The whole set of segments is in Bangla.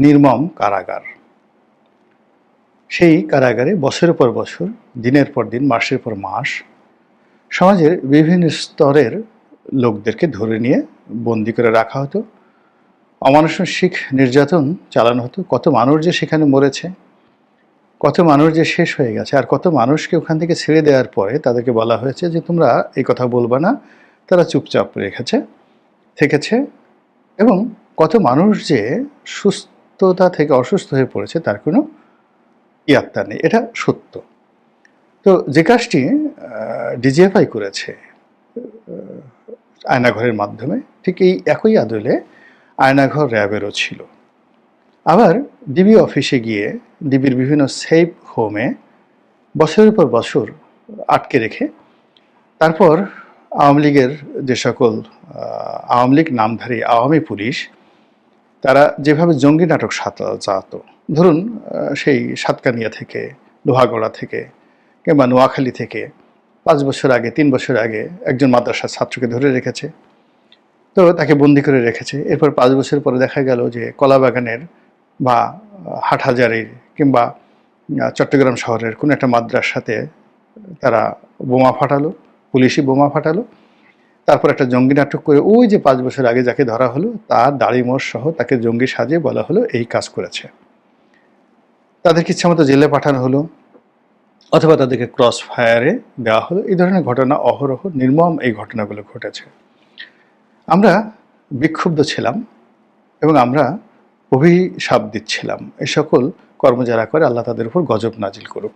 নির্মম কারাগার। সেই কারাগারে বছরের পর বছর, দিনের পর দিন, মাসের পর মাস সমাজের বিভিন্ন স্তরের লোকদেরকে ধরে নিয়ে বন্দি করে রাখা হতো। অমানুষিক নির্যাতন চালানো হতো। কত মানুষ যে সেখানে মরেছে, কত মানুষ যে শেষ হয়ে গেছে, আর কত মানুষকে ওখান থেকে ছেড়ে দেওয়ার পরে তাদেরকে বলা হয়েছে যে তোমরা এই কথা বলবা না। তারা চুপচাপ থেকেছে। এবং কত মানুষ যে সুস্থতা থেকে অসুস্থ হয়ে পড়েছে তার কোনো ইয়াত্তা নেই। এটা সত্য। তো যে কাজটি ডিজিএফআই করেছে আয়নাঘরের মাধ্যমে, ঠিক এই একই আদলে আয়নাঘর র্যাবেরও ছিল। আবার ডিবি অফিসে গিয়ে ডিবির বিভিন্ন সেফ হোমে বছরের পর বছর আটকে রেখে তারপর আওয়ামী লীগের যে সকল আওয়ামী লীগ নামধারী আওয়ামী পুলিশ তারা যেভাবে জঙ্গি নাটক সাজাত, ধরুন সেই সাতকানিয়া থেকে, লোহাগড়া থেকে কিংবা নোয়াখালী থেকে 5 বছর আগে, 3 বছর আগে একজন মাদ্রাসার ছাত্রকে ধরে রেখেছে, তো তাকে বন্দি করে রেখেছে। এরপর 5 বছর পরে দেখা গেল যে কলাবাগানের বা হাটহাজারীর কিংবা চট্টগ্রাম শহরের কোনো একটা মাদ্রাসাতে তারা বোমা ফাটালো, পুলিশি বোমা ফাটালো। তারপর একটা জঙ্গি নাটক করে ওই যে 5 বছর আগে যাকে ধরা হলো তার দাড়ি মোষ সহ তাকে জঙ্গি সাজিয়ে বলা হলো এই কাজ করেছে। তাদেরকে ইচ্ছামতো জেলে পাঠানো হলো অথবা তাদেরকে ক্রস ফায়ারে দেওয়া হলো। এই ধরনের ঘটনা অহরহ, নির্মম এই ঘটনাগুলো ঘটেছে। আমরা বিক্ষুব্ধ ছিলাম এবং আমরা অভিশাপ দিচ্ছিলাম এই সকল কর্ম যারা করে আল্লাহ তাদের উপর গজব নাজিল করুক।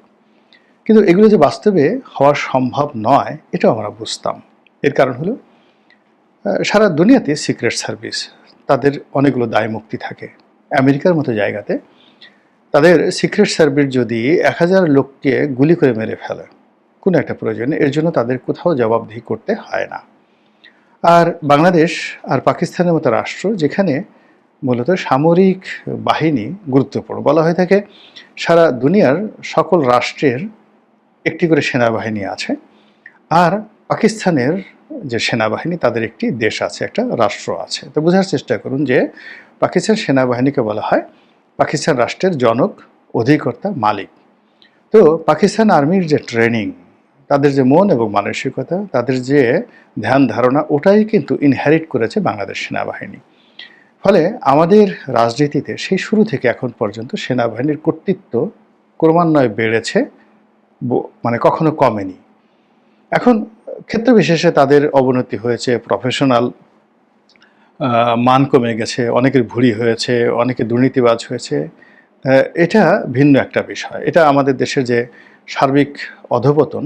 কিন্তু এগুলো যে বাস্তবে হওয়া সম্ভব নয় এটাও আমরা বুঝতাম। এর কারণ হলো সারা দুনিয়াতে সিক্রেট সার্ভিস তাদের অনেকগুলো দায় মুক্তি থাকে। আমেরিকার মতো জায়গাতে তাদের সিক্রেট সার্ভিস যদি 1000 লোককে গুলি করে মেরে ফেলে কোনো একটা প্রয়োজনে, এর জন্য তাদের কোথাও জবাবদিহি করতে হয় না। আর বাংলাদেশ আর পাকিস্তানের মতো রাষ্ট্র যেখানে মূলত সামরিক বাহিনী গুরুত্বপূর্ণ, বলা হয়ে থাকে সারা দুনিয়ার সকল রাষ্ট্রের একটি করে সেনাবাহিনী আছে, আর পাকিস্তানের যে সেনাবাহিনী তাদের একটি দেশ আছে, একটা রাষ্ট্র আছে। তো বোঝার চেষ্টা করুন যে পাকিস্তান সেনাবাহিনীকে বলা হয় পাকিস্তান রাষ্ট্রের জনক, অধিকর্তা, মালিক। তো পাকিস্তান আর্মির যে ট্রেনিং, তাদের যে মন এবং মানসিকতা, তাদের যে ধ্যান ধারণা, ওটাই কিন্তু ইনহেরিট করেছে বাংলাদেশ সেনাবাহিনী। ফলে আমাদের রাজনীতিতে সেই শুরু থেকে এখন পর্যন্ত সেনাবাহিনীর কর্তৃত্ব ক্রমান্বয়ে বেড়েছে, মানে কখনো কমেনি। এখন ক্ষেত্র বিশেষে তাদের অবনতি হয়েছে, প্রফেশনাল মান কমে গেছে, অনেকের ভুঁড়ি হয়েছে, অনেকে দুর্নীতিবাজ হয়েছে, এটা ভিন্ন একটা বিষয়। এটা আমাদের দেশের যে সার্বিক অধঃপতন,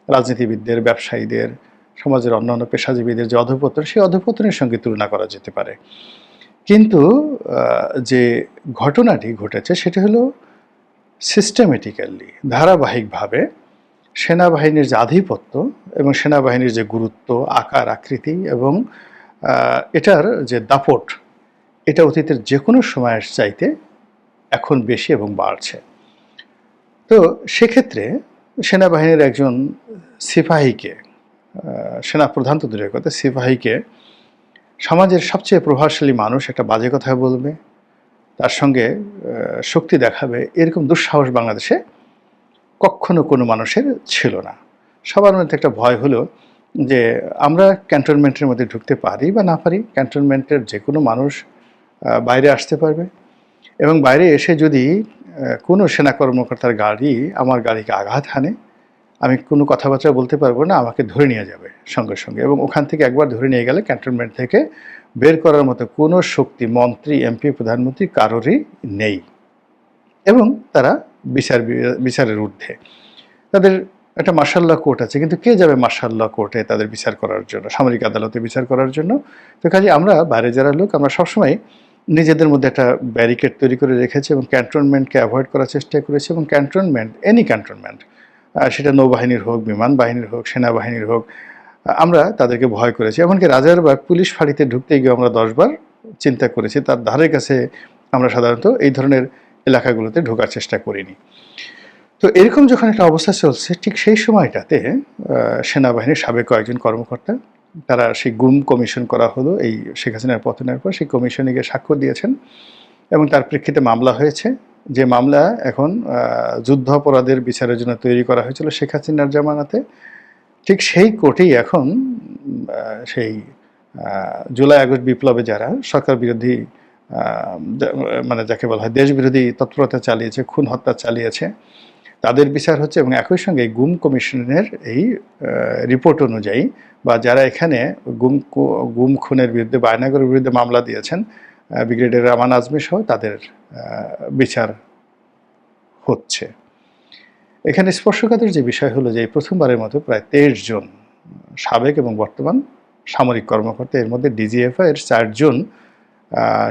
রাজনীতিবিদদের, ব্যবসায়ীদের, সমাজের অন্যান্য পেশাজীবীদের যে অধঃপতন, সেই অধঃপতনের সঙ্গে তুলনা করা যেতে পারে। কিন্তু যে ঘটনাটি ঘটেছে সেটা হলো সিস্টেমেটিক্যালি, ধারাবাহিকভাবে সেনাবাহিনীর যে আধিপত্য এবং সেনাবাহিনীর যে গুরুত্ব, আকার, আকৃতি এবং এটার যে দাপট, এটা অতীতের যে কোনো সময়ের চাইতে এখন বেশি এবং বাড়ছে। তো সেক্ষেত্রে সেনাবাহিনীর একজন সিপাহীকে, সেনাপ্রধান তো দূরের কথা, সিপাহীকে সমাজের সবচেয়ে প্রভাবশালী মানুষ একটা বাজে কথা বলবে, তার সঙ্গে শক্তি দেখাবে, এরকম দুঃসাহস বাংলাদেশে কখনো কোনো মানুষের ছিল না। সবার মধ্যে একটা ভয় হলো যে আমরা ক্যান্টনমেন্টের মধ্যে ঢুকতে পারি বা না পারি, ক্যান্টনমেন্টের যে কোনো মানুষ বাইরে আসতে পারবে এবং বাইরে এসে যদি কোনো সেনা কর্মকর্তার গাড়ি আমার গাড়িকে আঘাত হানে, আমি কোনো কথাবার্তা বলতে পারবো না, আমাকে ধরে নিয়ে যাবে সঙ্গে সঙ্গে। এবং ওখান থেকে একবার ধরে নিয়ে গেলে ক্যান্টনমেন্ট থেকে বের করার মতো কোনো শক্তি মন্ত্রী, এমপি, প্রধানমন্ত্রী কারোরই নেই এবং তারা বিচারের ঊর্ধ্বে। তাদের একটা মার্শাল ল কোর্ট আছে, কিন্তু কে যাবে মার্শাল ল কোর্টে তাদের বিচার করার জন্য, সামরিক আদালতে বিচার করার জন্য? তো কাজে আমরা বাইরে যারা লোক, আমরা সবসময় নিজেদের মধ্যে একটা ব্যারিকেড তৈরি করে রেখেছি এবং ক্যান্টনমেন্টকে অ্যাভয়েড করার চেষ্টা করেছি। এবং ক্যান্টনমেন্ট, এনি ক্যান্টনমেন্ট, সেটা নৌবাহিনীর হোক, বিমান বাহিনীর হোক, সেনাবাহিনীর হোক, আমরা তাদেরকে ভয় করেছি। এমনকি রাজারবাগ পুলিশ ফাঁড়িতে ঢুকতে গিয়ে আমরা 10 বার চিন্তা করেছি, তার ধারের কাছে আমরা সাধারণত এই ধরনের এলাকাগুলোতে ঢোকার চেষ্টা করিনি। তো এরকম যখন একটা অবস্থা চলছে, ঠিক সেই সময়টাতে সেনাবাহিনীর সাবেক কয়েকজন কর্মকর্তা, তারা সেই গুম কমিশন করা হলো এই শেখ হাসিনার পতনের পর, সেই কমিশনে গিয়ে স্বাক্ষর দিয়েছেন এবং তার প্রেক্ষিতে মামলা হয়েছে, যে মামলা এখন যুদ্ধ অপরাধের বিচারের জন্য তৈরি করা হয়েছিল শেখ হাসিনার জামানাতে। ঠিক সেই কোর্টেই এখন সেই জুলাই আগস্ট বিপ্লবে যারা সরকার বিরোধী মানে যাকে বলা হয় দেশ বিরোধী তৎপরতা চালিয়েছে, খুন হত্যা চালিয়েছে, তাদের বিচার হচ্ছে। এবং একই সঙ্গে গুম কমিশনের এই রিপোর্ট অনুযায়ী বা যারা এখানে গুম খুনের বিরুদ্ধে বা আয়নাগরের বিরুদ্ধে মামলা দিয়েছেন, ব্রিগেডিয়ার আমান আজমি সহ, তাদের বিচার হচ্ছে। এখানে স্পর্শকাতর যে বিষয় হলো যে প্রথমবারের মতো প্রায় 23 জন সাবেক এবং বর্তমান সামরিক কর্মকর্তা, এর মধ্যে ডিজিএফআই এর 4 জন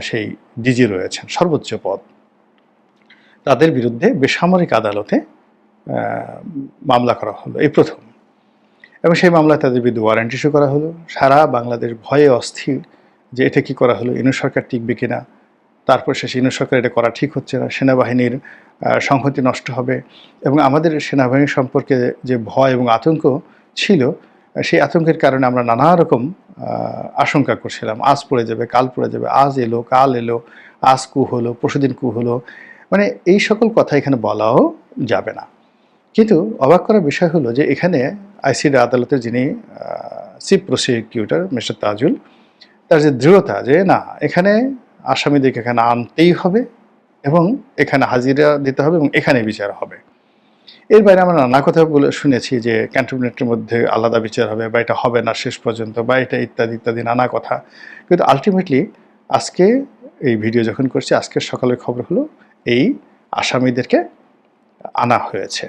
সেই ডিজি রয়েছেন, সর্বোচ্চ পদ, তাদের বিরুদ্ধে বেসামরিক আদালতে মামলা করা হলো এই প্রথম। এবং সেই মামলায় তাদের বিরুদ্ধে ওয়ারেন্ট ইস্যু করা হলো। সারা বাংলাদেশ ভয়ে অস্থির যে এটা কি করা হলো, ইনু সরকার টিকবে কিনা, তারপর শেষে ইনু সরকার এটা করা ঠিক হচ্ছে না, সেনাবাহিনীর সংহতি নষ্ট হবে। এবং আমাদের সেনাবাহিনী সম্পর্কে যে ভয় এবং আতঙ্ক ছিল, সেই আতঙ্কের কারণে আমরা নানা রকম আশঙ্কা করছিলাম, আজ পড়ে যাবে, কাল পড়ে যাবে, আজ এলো, কাল এলো, আজ কু হলো, পরশুদিন কু হলো, মানে এই সকল কথা এখানে বলাও যাবে না। কিন্তু অবাক করার বিষয় হলো যে এখানে আইসিডি আদালতের যিনি চিফ প্রসিকিউটর মিস্টার তাজুল, তার যে দৃঢ়তা যে না, এখানে আসামিদেরকে এখানে আনতেই হবে এবং এখানে হাজিরা দিতে হবে এবং এখানে বিচার হবে। এর বাইরে আমরা নানা কথা বলে শুনেছি যে ক্যান্টনমেন্টের মধ্যে আলাদা বিচার হবে বা এটা হবে না শেষ পর্যন্ত বা এটা ইত্যাদি ইত্যাদি নানা কথা। কিন্তু আলটিমেটলি আজকে এই ভিডিও যখন করছি, আজকের সকালের খবর হলো এই আসামিদেরকে আনা হয়েছে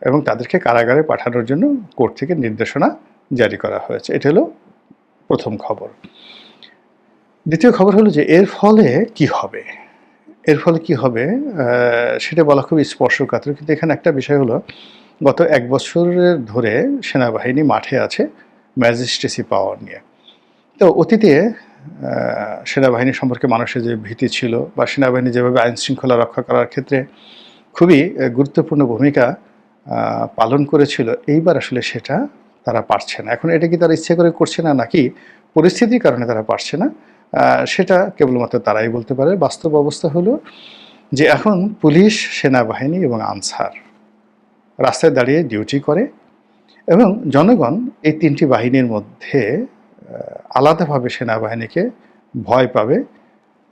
এবং তাদেরকে কারাগারে পাঠানোর জন্য কোর্ট থেকে নির্দেশনা জারি করা হয়েছে। এটা হলো প্রথম খবর। দ্বিতীয় খবর হলো যে এর ফলে কি হবে, এর ফলে কি হবে সেটা বলা খুবই স্পর্শকাতর। কিন্তু এখানে একটা বিষয় হলো, গত 1 বছরের ধরে সেনাবাহিনী মাঠে আছে ম্যাজিস্ট্রেসি পাওয়ার নিয়ে। তো অতীতে সেনাবাহিনী সম্পর্কে মানুষের যে ভীতি ছিল বা সেনাবাহিনী যেভাবে আইন শৃঙ্খলা রক্ষা করার ক্ষেত্রে খুবই গুরুত্বপূর্ণ ভূমিকা পালন করেছিল, এইবার আসলে সেটা তারা পারছে না। এখন এটা কি তারা ইচ্ছে করে করছে না নাকি পরিস্থিতির কারণে তারা পারছে না, সেটা কেবলমাত্র তারাই বলতে পারে। বাস্তব অবস্থা হলো যে এখন পুলিশ, সেনাবাহিনী এবং আনসার রাস্তায় দাঁড়িয়ে ডিউটি করে এবং জনগণ এই 3টি বাহিনীর মধ্যে আলাদাভাবে সেনাবাহিনীকে ভয় পাবে,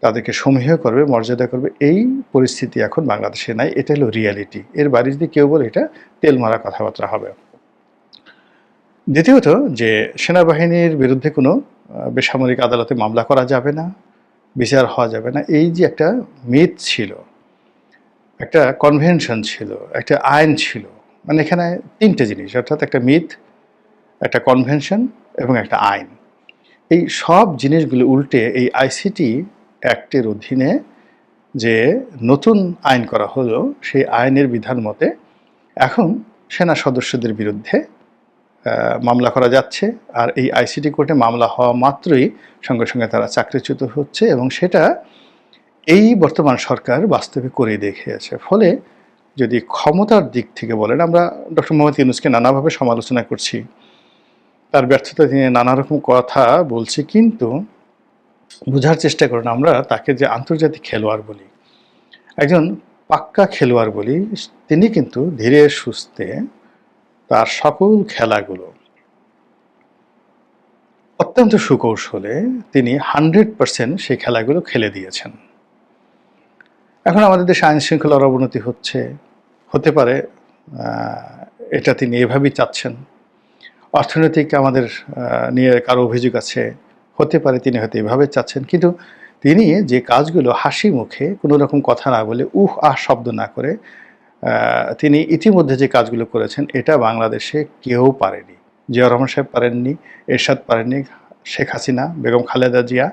তাদেরকে সমীহ করবে, মর্যাদা করবে। এই পরিস্থিতি এখন বাংলাদেশে নাই। এটা হলো রিয়ালিটি। এর বাইরে যদি কেউ বলে এটা তেল মারা কথাবার্তা হবে। দ্বিতীয়ত যে সেনাবাহিনীর বিরুদ্ধে কোনো বেসামরিক আদালতে মামলা করা যাবে না, বিচার হওয়া যাবে না, এই যে একটা মিথ ছিল, একটা কনভেনশন ছিল, একটা আইন ছিল, মানে এখানে 3টে জিনিস, অর্থাৎ একটা মিথ, একটা কনভেনশন এবং একটা আইন। এই সব জিনিসগুলো উল্টে এই আইসিটি অ্যাক্টের অধীনে যে নতুন আইন করা হলো, সেই আইনের বিধান মতে এখন সেনা সদস্যদের বিরুদ্ধে মামলা করা যাচ্ছে। আর এই আইসিটি কোর্টে মামলা হওয়া মাত্রই সঙ্গে সঙ্গে তারা চাকরিচ্যুত হচ্ছে এবং সেটা এই বর্তমান সরকার বাস্তবে করে দেখিয়েছে। ফলে যদি ক্ষমতার দিক থেকে বলেন, আমরা ডক্টর মোহাম্মদ ইউনূসকে নানাভাবে সমালোচনা করছি, তার ব্যর্থতা নিয়ে নানা রকম কথা বলছি, কিন্তু বোঝার চেষ্টা করুন, আমরা তাকে যে আন্তর্জাতিক খেলোয়াড় বলি, একজন পাক্কা খেলোয়াড় বলি, তিনি কিন্তু ধীরে সুস্থে তার সকল খেলাগুলো অত্যন্ত সুকৌশলে তিনি 100% সেই খেলাগুলো খেলে দিয়েছেন। এখন আমাদের দেশে আইন শৃঙ্খলার অবনতি হতে পারে, এটা তিনি এভাবেই চাচ্ছেন। অর্থনৈতিক আমাদের নিয়ে কারো অভিযোগ আছে, হতে পারে তিনি হয়তো এভাবে চাচ্ছেন। কিন্তু তিনি যে কাজগুলো হাসি মুখে কোনো রকম কথা না বলে, শব্দ না করে তিনি ইতিমধ্যে যে কাজগুলো করেছেন, এটা বাংলাদেশে কেউ পারেনি। জিয়াউর রহমান সাহেব পারেননি, এরশাদ পারেননি, শেখ হাসিনা, বেগম খালেদা জিয়া,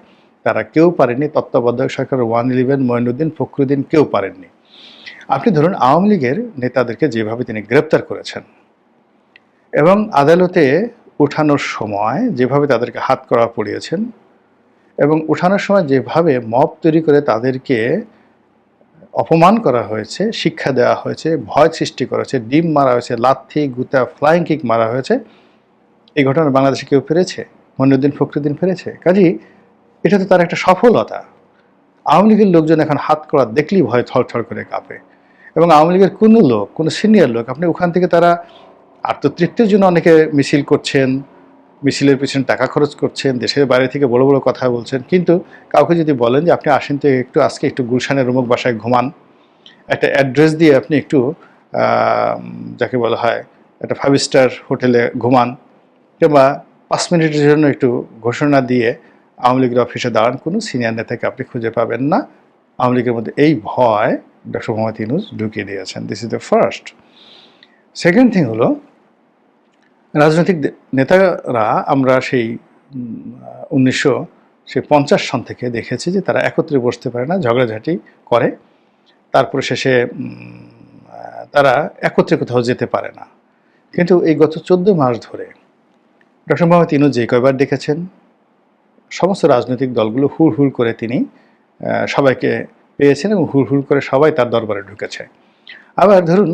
তারা কেউ পারেননি। তত্ত্বাবধায়ক সরকার 111, মঈনুদ্দিন, ফখরুদ্দিন কেউ পারেননি। আপনি ধরুন আওয়ামী লীগের নেতাদেরকে যেভাবে তিনি গ্রেপ্তার করেছেন এবং আদালতে উঠানোর সময় যেভাবে তাদেরকে হাত করা পড়িয়েছেন এবং উঠানোর সময় যেভাবে মব তৈরি করে তাদেরকে অপমান করা হয়েছে, শিক্ষা দেওয়া হয়েছে, ভয় সৃষ্টি করা হয়েছে, ডিম মারা হয়েছে, লাথি, গুতা, ফ্লাইং কিক মারা হয়েছে, এই ঘটনা বাংলাদেশে কেউ ফেরেছে? মঈনুদ্দিন, ফখরুদ্দিন ফেরেছে? কাজেই এটা তো তার একটা সফলতা। আওয়ামী লীগের লোকজন এখন হাত করা দেখলেই ভয় থরথর করে কাঁপে। এবং আওয়ামী লীগের কোনো লোক, কোনো সিনিয়র লোক, আপনি ওখান থেকে তারা আত্মতৃপ্তির জন্য অনেকে মিছিল করছেন, মিছিলের পিছনে টাকা খরচ করছেন, দেশের বাইরে থেকে বড় বড় কথা বলছেন, কিন্তু কাউকে যদি বলেন যে আপনি আসেন তো একটু আজকে একটু গুলশানের অমুক বাসায় ঘুমান, একটা অ্যাড্রেস দিয়ে আপনি একটু যাকে বলা হয় একটা 5 স্টার হোটেলে ঘুমান, কিংবা 5 মিনিটের জন্য একটু ঘোষণা দিয়ে আওয়ামী লীগের অফিসে দাঁড়ান, কোনো সিনিয়র নেতাকে আপনি খুঁজে পাবেন না। আওয়ামী লীগের মধ্যে এই ভয় ডক্টর মোহাম্মদ ইউনূস ঢুকিয়ে দিয়েছেন। This is the first. Second thing হলো, রাজনৈতিক নেতারা আমরা সেই 1950 সন থেকে দেখেছি যে তারা একত্রে বসতে পারে না, ঝগড়াঝাটি করে, তারপরে শেষে তারা একত্রে কোথাও যেতে পারে না। কিন্তু এই গত 14 মাস ধরে ডক্টর মোহাম্মদ ইউনূস যে কয়বার ডেকেছেন, সমস্ত রাজনৈতিক দলগুলো হুড় হুড় করে তিনি সবাইকে পেয়েছেন এবং হুড় হুড় করে সবাই তার দরবারে ঢুকেছে। আবার ধরুন